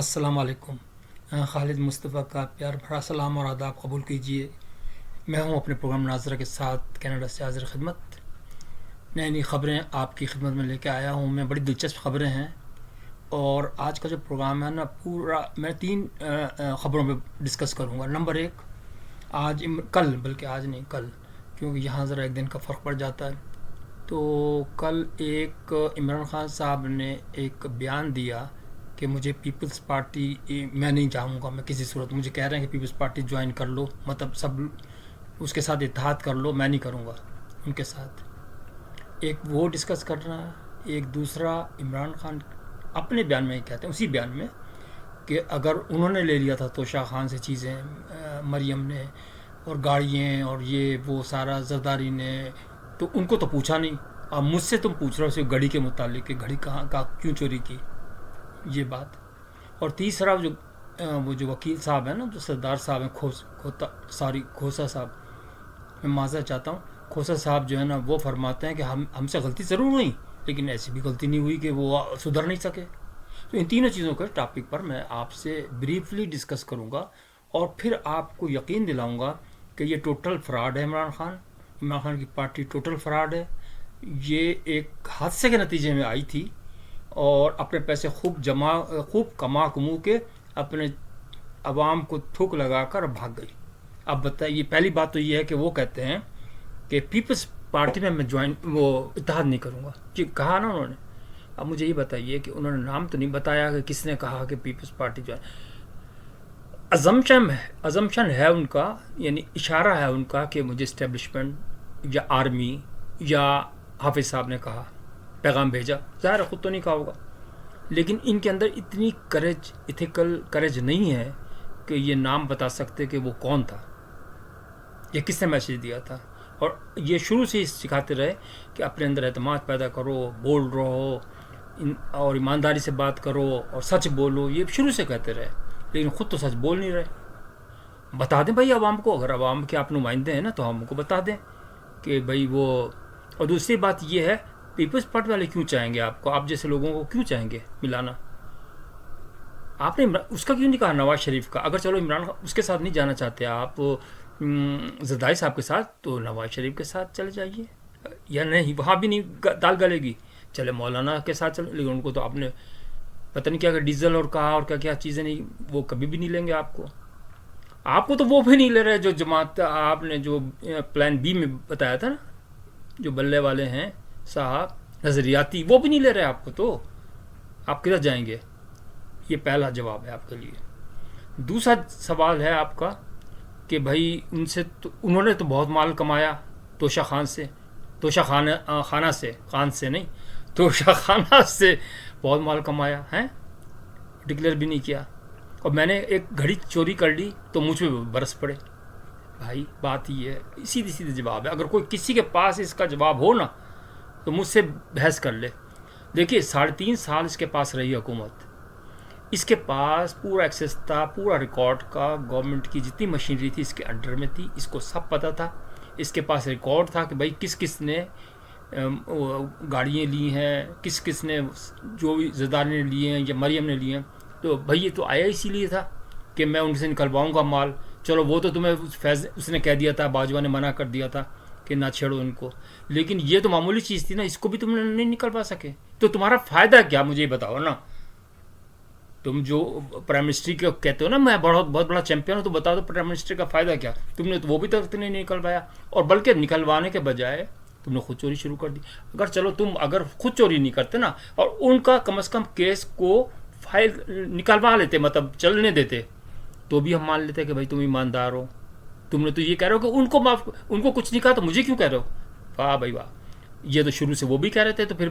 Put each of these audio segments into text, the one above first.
السلام علیکم۔ خالد مصطفیٰ کا پیار بھرا سلام اور آداب قبول کیجیے۔ میں ہوں اپنے پروگرام ناظرہ کے ساتھ کینیڈا سے حاضر خدمت۔ نئی نئی خبریں آپ کی خدمت میں لے کے آیا ہوں میں، بڑی دلچسپ خبریں ہیں۔ اور آج کا جو پروگرام ہے نا، پورا میں تین خبروں پہ ڈسکس کروں گا۔ نمبر ایک، کل، بلکہ آج نہیں کل، کیونکہ یہاں ذرا ایک دن کا فرق پڑ جاتا ہے۔ تو کل ایک عمران خان صاحب نے ایک بیان دیا کہ مجھے پیپلز پارٹی میں نہیں جاؤں گا، میں کسی صورت، مجھے کہہ رہے ہیں کہ پیپلز پارٹی جوائن کر لو، مطلب سب اس کے ساتھ اتحاد کر لو، میں نہیں کروں گا ان کے ساتھ۔ ایک وہ ڈسکس کرنا ہے۔ ایک دوسرا، عمران خان اپنے بیان میں کہتے ہیں، اسی بیان میں، کہ اگر انہوں نے لے لیا تھا توشہ خان سے چیزیں، مریم نے، اور گاڑیاں اور یہ وہ سارا، زرداری نے، تو ان کو تو پوچھا نہیں، اب مجھ سے تم پوچھ رہے ہو صرف گھڑی کے متعلق کہ گھڑی کہاں کا کیوں چوری کی، یہ بات۔ اور تیسرا، وہ جو وکیل صاحب ہیں نا، جو سردار صاحب ہیں، کھوسا صاحب، میں معذرت چاہتا ہوں، کھوسا صاحب جو ہے نا، وہ فرماتے ہیں کہ ہم سے غلطی ضرور ہوئی، لیکن ایسی بھی غلطی نہیں ہوئی کہ وہ سدھر نہیں سکے۔ تو ان تینوں چیزوں کے ٹاپک پر میں آپ سے بریفلی ڈسکس کروں گا، اور پھر آپ کو یقین دلاؤں گا کہ یہ ٹوٹل فراڈ ہے۔ عمران خان کی پارٹی ٹوٹل فراڈ ہے۔ یہ ایک حادثے کے نتیجے میں آئی تھی، اور اپنے پیسے خوب کمو کے اپنے عوام کو تھوک لگا کر بھاگ گئی۔ اب بتائیے، پہلی بات تو یہ ہے کہ وہ کہتے ہیں کہ پیپلز پارٹی میں وہ اتحاد نہیں کروں گا، جی کہا نا انہوں نے۔ اب مجھے یہ بتائیے کہ انہوں نے نام تو نہیں بتایا کہ کس نے کہا کہ پیپلز پارٹی ازمپشن ہے ان کا، یعنی اشارہ ہے ان کا کہ مجھے اسٹیبلشمنٹ یا آرمی یا حافظ صاحب نے کہا، پیغام بھیجا، ظاہر ہے خود تو نہیں کہا ہوگا، لیکن ان کے اندر اتنی ایتھیکل کریج نہیں ہے کہ یہ نام بتا سکتے کہ وہ کون تھا یا کس نے میسیج دیا تھا۔ اور یہ شروع سے ہی سکھاتے رہے کہ اپنے اندر اعتماد پیدا کرو، بولڈ رہو، اور ایمانداری سے بات کرو اور سچ بولو، یہ شروع سے کہتے رہے، لیکن خود تو سچ بول نہیں رہے۔ بتا دیں بھائی عوام کو، اگر عوام کے آپ نمائندے ہیں نا تو ہم کو بتا دیں کہ بھائی وہ۔ اور دوسری بات یہ ہے، پیپلز پارٹی والے کیوں چاہیں گے آپ کو، آپ جیسے لوگوں کو کیوں چاہیں گے ملانا؟ آپ نے اس کا کیوں نہیں کہا، نواز شریف کا؟ اگر چلو عمران خان اس کے ساتھ نہیں جانا چاہتے آپ زرداری صاحب کے ساتھ، تو نواز شریف کے ساتھ چلے جائیے، یا نہیں وہاں بھی نہیں دال گلے گی، چلے مولانا کے ساتھ چلے، لیکن ان کو تو آپ نے پتہ نہیں کیا کہ ڈیزل اور کہا اور کیا کیا چیزیں، نہیں وہ کبھی بھی نہیں لیں گے آپ کو تو وہ بھی نہیں لے رہے جو جماعت آپ نے جو پلان بی میں بتایا تھا نا، جو بلے والے ہیں صاحب نظریاتی، وہ بھی نہیں لے رہے آپ کو، تو آپ کدھر جائیں گے؟ یہ پہلا جواب ہے آپ کے لیے۔ دوسرا سوال ہے آپ کا کہ بھائی ان سے تو انہوں نے تو بہت مال کمایا توشہ خانہ سے بہت مال کمایا ہے، ڈکلیئر بھی نہیں کیا، اور میں نے ایک گھڑی چوری کر لی تو مجھ پہ برس پڑے۔ بھائی بات یہ ہے، سیدھی جواب ہے، اگر کوئی کسی کے پاس اس کا جواب ہو نا تو مجھ سے بحث کر لے۔ دیکھیے 3.5 سال اس کے پاس رہی حکومت، اس کے پاس پورا ایکسیس تھا، پورا ریکارڈ کا، گورنمنٹ کی جتنی مشینری تھی اس کے انڈر میں تھی، اس کو سب پتہ تھا، اس کے پاس ریکارڈ تھا کہ بھائی کس نے گاڑیاں لی ہیں، کس نے جو بھی زرداری نے لی ہیں یا مریم نے لی ہیں۔ تو بھائی یہ تو آیا اسی لیے تھا کہ میں ان سے نکلواؤں گا مال، چلو وہ تو تمہیں اس نے کہہ دیا تھا، باجوہ نے منع کر دیا تھا کہ نہ چھیڑو ان کو، لیکن یہ تو معمولی چیز تھی نا، اس کو بھی تم نے نہیں نکلوا سکے، تو تمہارا فائدہ کیا مجھے بتاؤ نا۔ تم جو پرائم منسٹر کو کہتے ہو نا میں بہت بڑا چیمپئن ہوں، تو بتا دو پرائم منسٹر کا فائدہ کیا؟ تم نے تو وہ بھی تک نہیں نکلوایا، اور بلکہ نکلوانے کے بجائے تم نے خود چوری شروع کر دی۔ اگر خود چوری نہیں کرتے نا، اور ان کا کم از کم کیس کو فائل نکلوا لیتے، مطلب چلنے دیتے، تو بھی ہم مان لیتے کہ بھائی تم ایماندار ہو۔ تم نے تو یہ کہہ رہے ہو کہ ان کو کچھ نہیں کہا تو مجھے کیوں کہہ رہے ہو؟ واہ بھائی واہ، یہ تو شروع سے وہ بھی کہہ رہے تھے، تو پھر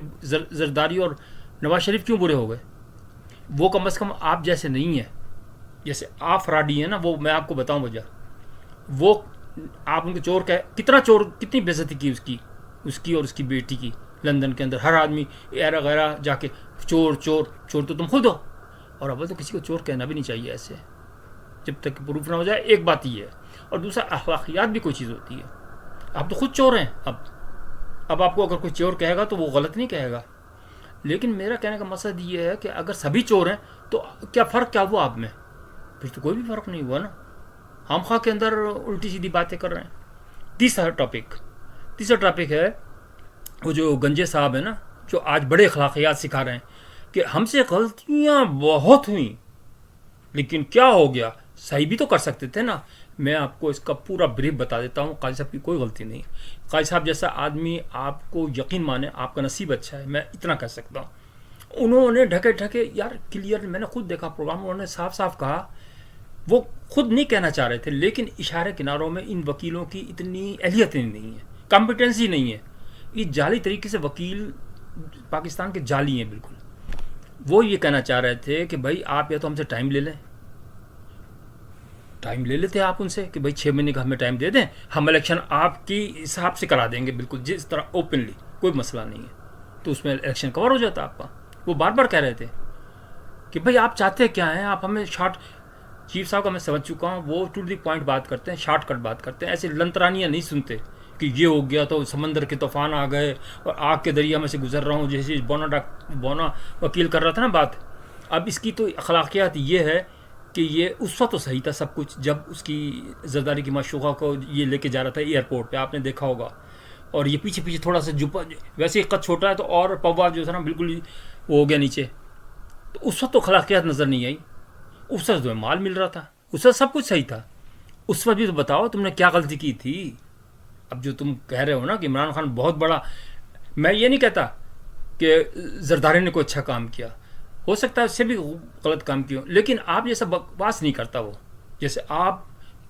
زرداری اور نواز شریف کیوں برے ہو گئے؟ وہ کم از کم آپ جیسے نہیں ہیں، جیسے آپ فراڈی ہیں نا، وہ میں آپ کو بتاؤں وجہ، وہ آپ ان کو چور کتنی بے عزتی کی اس کی اور اس کی بیٹی کی، لندن کے اندر ہر آدمی ایرا غیرہ جا کے چور تو تم خود ہو، اور اول تو کسی کو چور کہنا بھی نہیں چاہیے ایسے، جب تک پروف نہ ہو جائے۔ ایک بات یہ ہے، اور دوسرا اخلاقیات بھی کوئی چیز ہوتی ہے۔ آپ تو خود چور ہیں، اب آپ کو اگر کوئی چور کہے گا تو وہ غلط نہیں کہے گا۔ لیکن میرا کہنے کا مقصد یہ ہے کہ اگر سبھی چور ہیں تو کیا فرق کیا ہوا آپ میں؟ پھر تو کوئی بھی فرق نہیں ہوا نا. ہم خواہ کے اندر الٹی سیدھی باتیں کر رہے ہیں. تیسرا ٹاپک ہے وہ جو گنجے صاحب ہیں نا، جو آج بڑے اخلاقیات سکھا رہے ہیں کہ ہم سے غلطیاں بہت ہوئیں لیکن کیا ہو گیا، صحیح بھی تو کر سکتے تھے نا. میں آپ کو اس کا پورا بریف بتا دیتا ہوں. قاضی صاحب کی کوئی غلطی نہیں. قاضی صاحب جیسا آدمی آپ کو یقین مانے آپ کا نصیب اچھا ہے، میں اتنا کہہ سکتا ہوں. انہوں نے ڈھکے یار کلیئر، میں نے خود دیکھا پروگرام، انہوں نے صاف صاف کہا. وہ خود نہیں کہنا چاہ رہے تھے لیکن اشارے کناروں میں ان وکیلوں کی اتنی اہلیت نہیں ہے، کمپیٹنسی نہیں ہے. یہ جعلی طریقے سے وکیل پاکستان کے جعلی ہیں بالکل. وہ یہ کہنا چاہ رہے تھے کہ بھائی آپ یا تو ہم سے ٹائم لے لیتے آپ ان سے کہ بھائی 6 مہینے کا ہمیں ٹائم دے دیں، ہم الیکشن آپ کی حساب سے کرا دیں گے بالکل جس طرح اوپنلی، کوئی مسئلہ نہیں ہے. تو اس میں الیکشن کور ہو جاتا آپ کا. وہ بار بار کہہ رہے تھے کہ بھائی آپ چاہتے کیا ہیں، آپ ہمیں شارٹ. چیف صاحب کا میں سمجھ چکا ہوں، وہ ٹو دی پوائنٹ بات کرتے ہیں، شارٹ کٹ بات کرتے ہیں، ایسے لنترانیاں نہیں سنتے کہ یہ ہو گیا تو سمندر کے طوفان آ گئے اور آگ کے دریا میں سے گزر رہا ہوں، جیسے بونا وکیل کر رہا تھا نا بات. اب اس کی تو اخلاقیات یہ ہے کہ یہ اس وقت تو صحیح تھا سب کچھ جب اس کی زرداری کی معشوقہ کو یہ لے کے جا رہا تھا ایئرپورٹ پہ، آپ نے دیکھا ہوگا. اور یہ پیچھے تھوڑا سا ویسے ہی قد چھوٹا ہے تو اور پوا جو تھا نا بالکل وہ ہو گیا نیچے. تو اس وقت تو اخلاقیات نظر نہیں آئی. اس وقت تمہیں مال مل رہا تھا، اس وقت سب کچھ صحیح تھا. اس وقت بھی تو بتاؤ تم نے کیا غلطی کی تھی. اب جو تم کہہ رہے ہو نا کہ عمران خان بہت بڑا، میں یہ نہیں کہتا کہ زرداری نے کوئی اچھا کام کیا، ہو سکتا ہے اس سے بھی غلط کام کیا، لیکن آپ جیسا بکواس نہیں کرتا وہ. جیسے آپ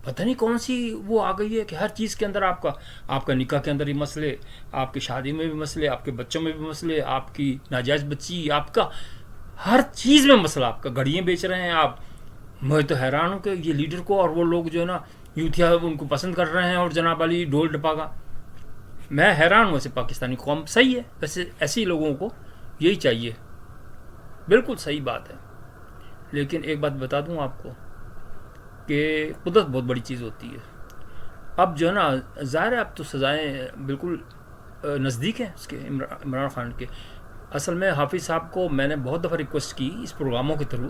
پتہ نہیں کون سی وہ آ گئی ہے کہ ہر چیز کے اندر آپ کا نکاح کے اندر ہی مسئلے، آپ کی شادی میں بھی مسئلے، آپ کے بچوں میں بھی مسئلے، آپ کی ناجائز بچی، آپ کا ہر چیز میں مسئلہ، آپ کا گھڑیاں بیچ رہے ہیں آپ. میں تو حیران ہوں کہ یہ لیڈر کو اور وہ لوگ جو ہے نا یوتھیا ان کو پسند کر رہے ہیں، اور جناب علی ڈول ڈپا کا. میں حیران ہوں. ویسے پاکستانی قوم صحیح ہے، ویسے ایسے لوگوں کو یہی چاہیے، بالکل صحیح بات ہے. لیکن ایک بات بتا دوں آپ کو کہ قدرت بہت بڑی چیز ہوتی ہے. اب جو ہے نا ظاہر ہے اب تو سزائیں بالکل نزدیک ہیں اس کے عمران خان کے. اصل میں حافظ صاحب کو میں نے بہت دفعہ ریکویسٹ کی اس پروگراموں کے تھرو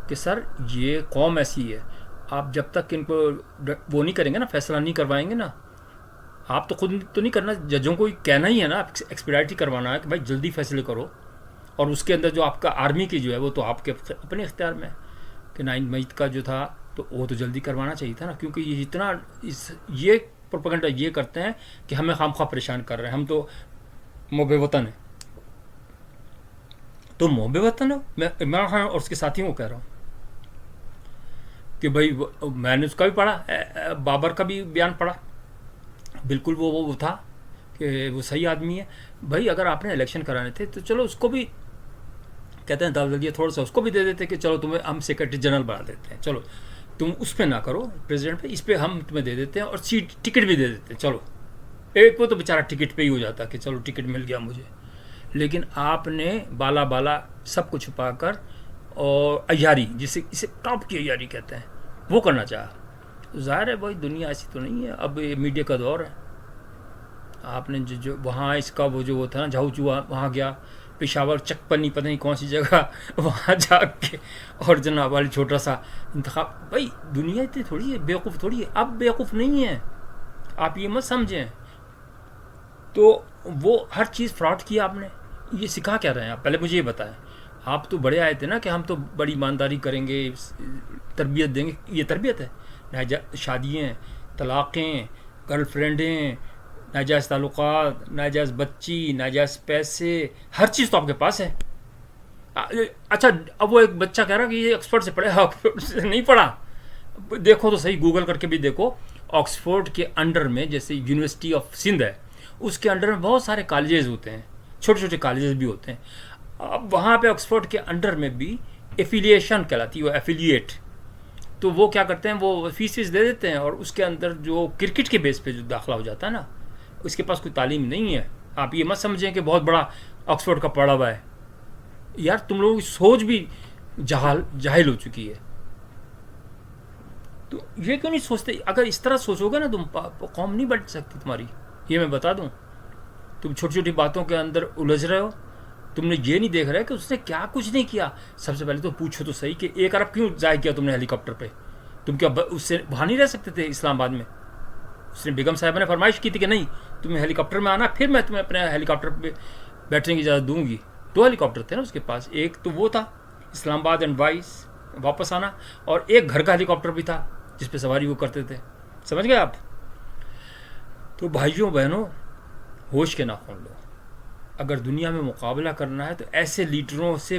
کہ سر یہ قوم ایسی ہے، آپ جب تک ان کو وہ نہیں کریں گے نا، فیصلہ نہیں کروائیں گے نا، آپ تو خود تو نہیں کرنا، ججوں کو کہنا ہی ہے نا، ایکسپیڈائٹ ہی کروانا ہے کہ بھائی جلدی فیصلے کرو. اور اس کے اندر جو آپ کا آرمی کی جو ہے وہ تو آپ کے اپنے اختیار میں کہ 9 مئی کا جو تھا تو وہ تو جلدی کروانا چاہیے تھا نا. کیونکہ یہ اتنا یہ پروپیگنڈا یہ کرتے ہیں کہ ہمیں خام خواہ پریشان کر رہے ہیں، ہم تو محب وطن ہیں. تو محب وطن ہو، میں عمران خان اور اس کے ساتھیوں کو کہہ رہا ہوں کہ بھائی میں نے اس کا بھی پڑھا، بابر کا بھی بیان پڑھا، بالکل وہ تھا کہ وہ صحیح آدمی ہے. بھائی اگر آپ نے الیکشن کرانے تھے تو چلو اس کو بھی کہتے ہیں دلدلیہ تھوڑا سا اس کو بھی دے دیتے کہ چلو تمہیں ہم سیکرٹری جنرل بنا دیتے ہیں، چلو تم اس پہ نہ کرو پریزیڈنٹ پہ، اس پہ ہم تمہیں دے دیتے ہیں اور سیٹ ٹکٹ بھی دے دیتے ہیں. چلو ایک وہ تو بیچارہ ٹکٹ پہ ہی ہو جاتا کہ چلو ٹکٹ مل گیا مجھے. لیکن آپ نے بالا سب کو چھپا کر اور عیاری، جسے اسے ٹاپ کی عیاری کہتے ہیں، وہ کرنا چاہا. ظاہر ہے بھائی دنیا ایسی تو نہیں ہے، اب یہ میڈیا کا دور ہے. آپ نے جو وہاں اس کا وہ تھا نا جھاؤ چوہا، وہاں گیا پشاور چکپنی پتہ نہیں کون سی جگہ، وہاں جا کے اور جناب والی چھوٹا سا انتخاب. بھائی دنیا اتنی تھوڑی ہے، بیوقوف تھوڑی ہے، اب بیوقوف نہیں ہے، آپ یہ مت سمجھیں. تو وہ ہر چیز فراڈ کیا آپ نے. یہ سکھا کیا رہے ہیں آپ؟ پہلے مجھے یہ بتائیں. آپ تو بڑے آئے تھے نا کہ ہم تو بڑی ایمانداری کریں گے، تربیت دیں گے. یہ تربیت ہے؟ شادیاں، طلاقیں، گرل فرینڈیں، ناجائز تعلقات، ناجائز بچی، ناجائز پیسے، ہر چیز تو آپ کے پاس ہے. اچھا اب وہ ایک بچہ کہہ رہا کہ یہ آکسفورڈ سے پڑھے، آکسفورڈ سے نہیں پڑھا. دیکھو تو صحیح، گوگل کر کے بھی دیکھو. آکسفورڈ کے انڈر میں جیسے یونیورسٹی آف سندھ ہے، اس کے انڈر میں بہت سارے کالجز ہوتے ہیں، چھوٹے چھوٹے کالجز بھی ہوتے ہیں. اب وہاں پہ آکسفورڈ کے انڈر میں بھی ایفیلیشن کہلاتی ہے، وہ ایفیلیٹ. تو وہ کیا کرتے ہیں، وہ فیس دے دیتے ہیں اور اس کے اندر جو کرکٹ کے بیس پہ جو داخلہ ہو جاتا ہے نا، اس کے پاس کوئی تعلیم نہیں ہے. آپ یہ مت سمجھیں کہ بہت بڑا آکسفورڈ کا پڑھا ہوا ہے. یار تم لوگوں کی سوچ بھی جاہل ہو چکی ہے. تو یہ کیوں نہیں سوچتے؟ اگر اس طرح سوچو گے نا تم، قوم نہیں بڑھ سکتی تمہاری. یہ میں بتا دوں، تم چھوٹی چھوٹی باتوں کے اندر الجھ رہے ہو تم نے یہ نہیں دیکھ رہے کہ اس نے کیا کچھ نہیں کیا. سب سے پہلے تو پوچھو تو صحیح کہ 1 ارب کیوں ضائع کیا تم نے ہیلی کاپٹر پہ؟ تم کیا اس سے وہاں نہیں رہ سکتے تھے اسلام آباد میں؟ اس نے بیگم صاحبہ نے فرمائش کی تھی کہ نہیں تمہیں ہیلی کاپٹر میں آنا، پھر میں تمہیں اپنے ہیلی کاپٹر پہ بیٹھنے کی اجازت دوں گی. 2 ہیلی کاپٹر تھے نا اس کے پاس، ایک تو وہ تھا اسلام آباد اینڈ وائس واپس آنا، اور ایک گھر کا ہیلی کاپٹر بھی تھا جس پہ سواری وہ کرتے تھے. سمجھ گئے آپ؟ تو بھائیوں بہنوں، ہوش کے ناخن لو. اگر دنیا میں مقابلہ کرنا ہے تو ایسے لیڈروں سے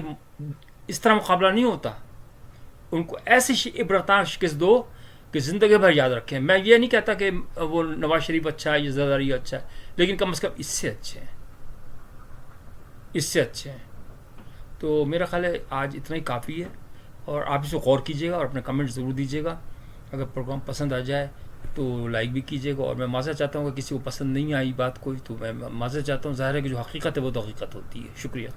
اس طرح مقابلہ نہیں ہوتا. ان کو ایسی عبرتان شکست دو کہ زندگی بھر یاد رکھیں. میں یہ نہیں کہتا کہ وہ نواز شریف اچھا ہے یا زرداری اچھا ہے، لیکن کم از کم اس سے اچھے ہیں، اس سے اچھے ہیں. تو میرا خیال ہے آج اتنا ہی کافی ہے، اور آپ اس کو غور کیجیے گا اور اپنے کمنٹ ضرور دیجیے گا. اگر پروگرام پسند آ جائے تو لائک بھی کیجیے گا. اور میں معذرت چاہتا ہوں کہ کسی کو پسند نہیں آئی بات کوئی، تو میں معذرت چاہتا ہوں. ظاہر ہے کہ جو حقیقت ہے وہ تو حقیقت ہوتی ہے. شکریہ.